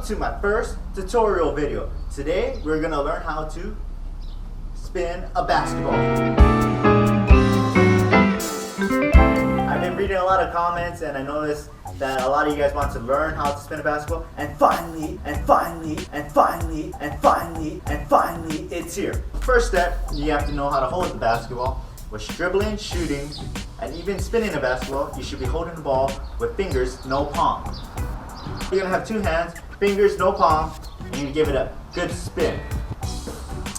to my first tutorial video. Today we're gonna learn how to spin a basketball. I've been reading a lot of comments and I noticed that a lot of you guys want to learn how to spin a basketball, and finally, it's here. First step, you have to know how to hold the basketball. With dribbling, shooting, and even spinning a basketball, you should be holding the ball with fingers, no palm. You're gonna have two hands, fingers, no palm, and you give it a good spin.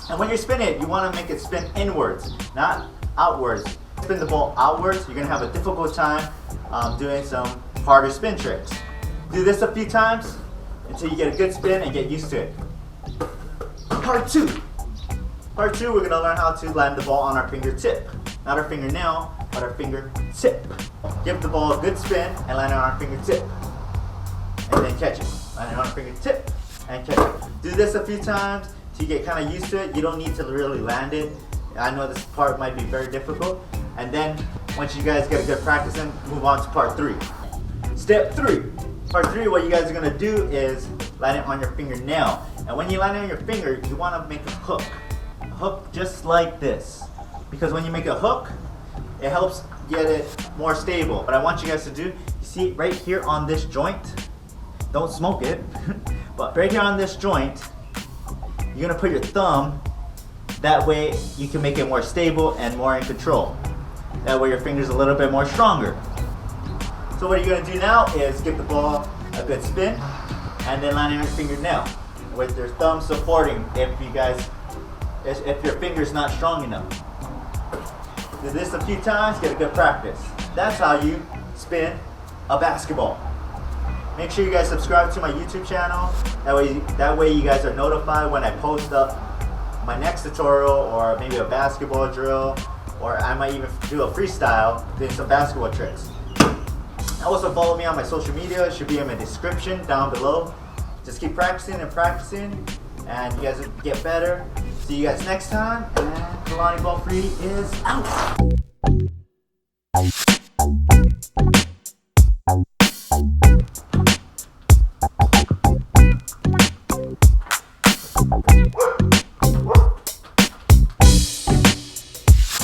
And when you're spinning it, you wanna make it spin inwards, not outwards. Spin the ball outwards, you're gonna have a difficult time doing some harder spin tricks. Do this a few times until you get a good spin and get used to it. Part two, we're gonna learn how to land the ball on our fingertip. Not our fingernail, but our fingertip. Give the ball a good spin and land it on our fingertip. And then catch it. Land it on our fingertip and catch it. Do this a few times till you get kind of used to it. You don't need to really land it. I know this part might be very difficult. And then once you guys get a good practice in, move on to part three. Step three. Part three, what you guys are gonna do is land it on your fingernail. And when you land it on your finger, you wanna make a hook. A hook just like this. Because when you make a hook, it helps get it more stable. What I want you guys to do, you see right here on this joint, don't smoke it, but right here on this joint, you're gonna put your thumb, that way you can make it more stable and more in control. That way your finger's a little bit more stronger. So what you're gonna do now is give the ball a good spin and then land it on your fingernail with your thumb supporting if your finger's not strong enough. Do this a few times, get a good practice. That's how you spin a basketball. Make sure you guys subscribe to my YouTube channel. That way you guys are notified when I post up my next tutorial, or maybe a basketball drill, or I might even do a freestyle doing some basketball tricks. Also follow me on my social media. It should be in my description down below. Just keep practicing and practicing, and you guys will get better. See you guys next time, and KalaniBallFree is out.